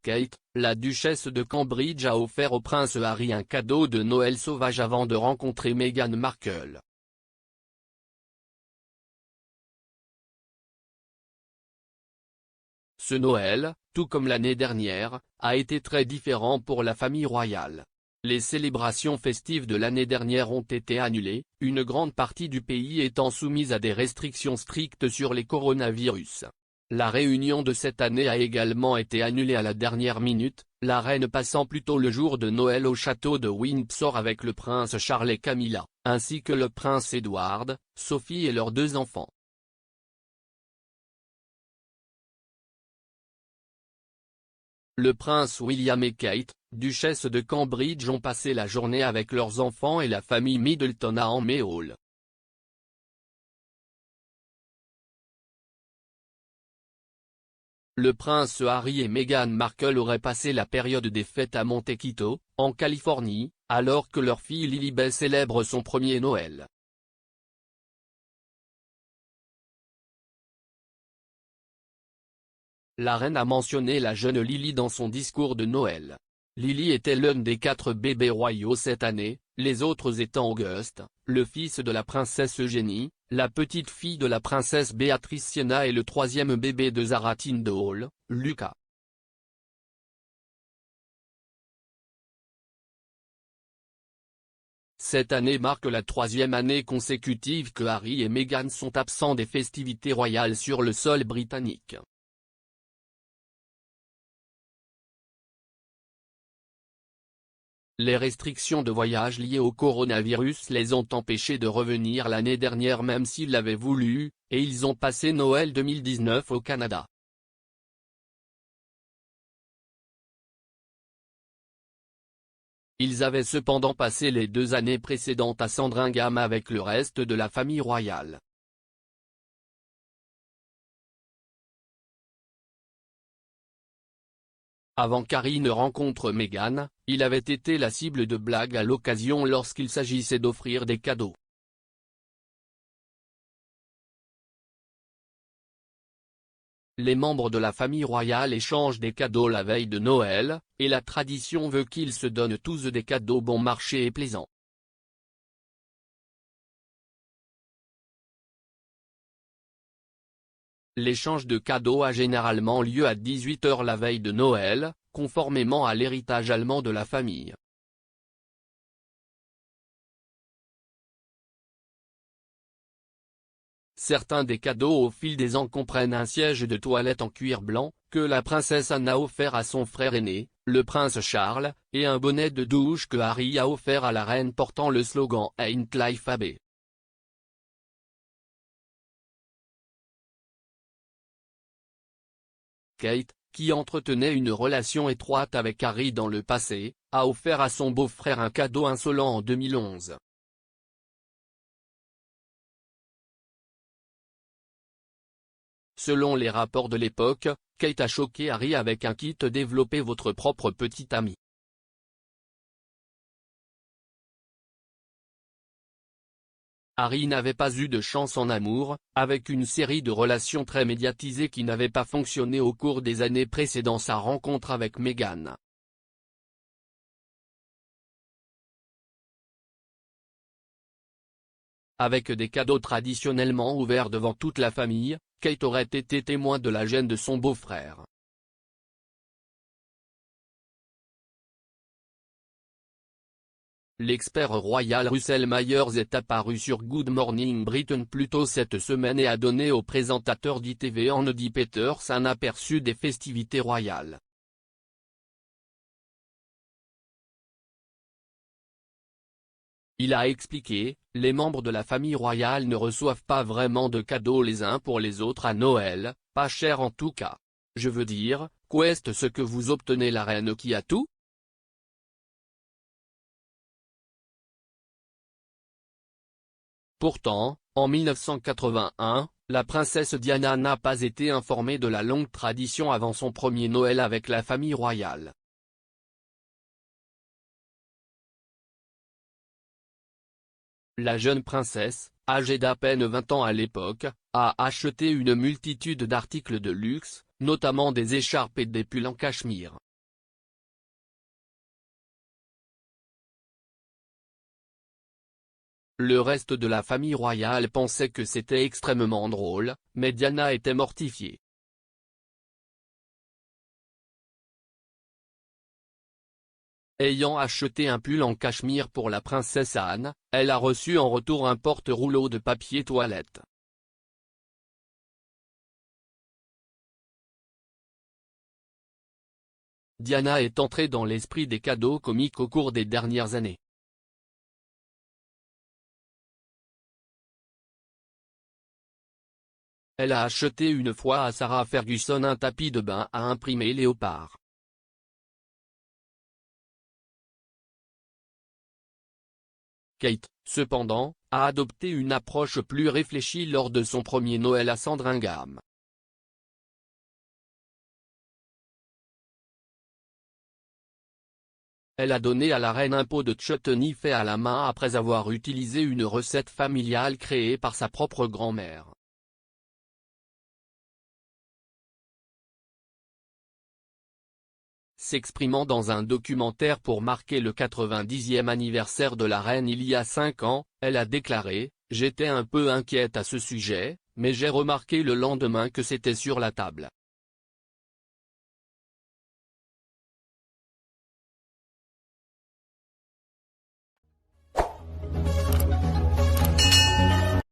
Kate, la duchesse de Cambridge a offert au prince Harry un cadeau de Noël sauvage avant de rencontrer Meghan Markle. Ce Noël, tout comme l'année dernière, a été très différent pour la famille royale. Les célébrations festives de l'année dernière ont été annulées, une grande partie du pays étant soumise à des restrictions strictes sur les coronavirus. La réunion de cette année a également été annulée à la dernière minute, la reine passant plutôt le jour de Noël au château de Windsor avec le prince Charles et Camilla, ainsi que le prince Edward, Sophie et leurs 2 enfants. Le prince William et Kate, duchesse de Cambridge, ont passé la journée avec leurs enfants et la famille Middleton à Henley Hall. Le prince Harry et Meghan Markle auraient passé la période des fêtes à Montecito, en Californie, alors que leur fille Lilibet célèbre son premier Noël. La reine a mentionné la jeune Lily dans son discours de Noël. Lily était l'un des 4 bébés royaux cette année, les autres étant Auguste, le fils de la princesse Eugénie, la petite fille de la princesse Béatrice Sienna et le 3e bébé de Zara Tindall, Lucas. Cette année marque la 3e année consécutive que Harry et Meghan sont absents des festivités royales sur le sol britannique. Les restrictions de voyage liées au coronavirus les ont empêchés de revenir l'année dernière même s'ils l'avaient voulu, et ils ont passé Noël 2019 au Canada. Ils avaient cependant passé les 2 années précédentes à Sandringham avec le reste de la famille royale. Avant qu'Harry ne rencontre Meghan, il avait été la cible de blagues à l'occasion lorsqu'il s'agissait d'offrir des cadeaux. Les membres de la famille royale échangent des cadeaux la veille de Noël, et la tradition veut qu'ils se donnent tous des cadeaux bon marché et plaisants. L'échange de cadeaux a généralement lieu à 18 h la veille de Noël, conformément à l'héritage allemand de la famille. Certains des cadeaux au fil des ans comprennent un siège de toilette en cuir blanc, que la princesse Anne a offert à son frère aîné, le prince Charles, et un bonnet de douche que Harry a offert à la reine portant le slogan « Ain't Life a Bee ». Kate, qui entretenait une relation étroite avec Harry dans le passé, a offert à son beau-frère un cadeau insolent en 2011. Selon les rapports de l'époque, Kate a choqué Harry avec un kit « Développez votre propre petit ami ». Harry n'avait pas eu de chance en amour, avec une série de relations très médiatisées qui n'avaient pas fonctionné au cours des années précédant sa rencontre avec Meghan. Avec des cadeaux traditionnellement ouverts devant toute la famille, Kate aurait été témoin de la gêne de son beau-frère. L'expert royal Russell Myers est apparu sur Good Morning Britain plus tôt cette semaine et a donné au présentateur d'ITV Andy Peters un aperçu des festivités royales. Il a expliqué, les membres de la famille royale ne reçoivent pas vraiment de cadeaux les uns pour les autres à Noël, pas cher en tout cas. Je veux dire, qu'est ce que vous obtenez la reine qui a tout ? Pourtant, en 1981, la princesse Diana n'a pas été informée de la longue tradition avant son premier Noël avec la famille royale. La jeune princesse, âgée d'à peine 20 ans à l'époque, a acheté une multitude d'articles de luxe, notamment des écharpes et des pulls en cachemire. Le reste de la famille royale pensait que c'était extrêmement drôle, mais Diana était mortifiée. Ayant acheté un pull en cachemire pour la princesse Anne, elle a reçu en retour un porte-rouleau de papier toilette. Diana est entrée dans l'esprit des cadeaux comiques au cours des dernières années. Elle a acheté une fois à Sarah Ferguson un tapis de bain à imprimer léopard. Kate, cependant, a adopté une approche plus réfléchie lors de son premier Noël à Sandringham. Elle a donné à la reine un pot de chutney fait à la main après avoir utilisé une recette familiale créée par sa propre grand-mère. S'exprimant dans un documentaire pour marquer le 90e anniversaire de la reine il y a 5 ans, elle a déclaré « J'étais un peu inquiète à ce sujet, mais j'ai remarqué le lendemain que c'était sur la table.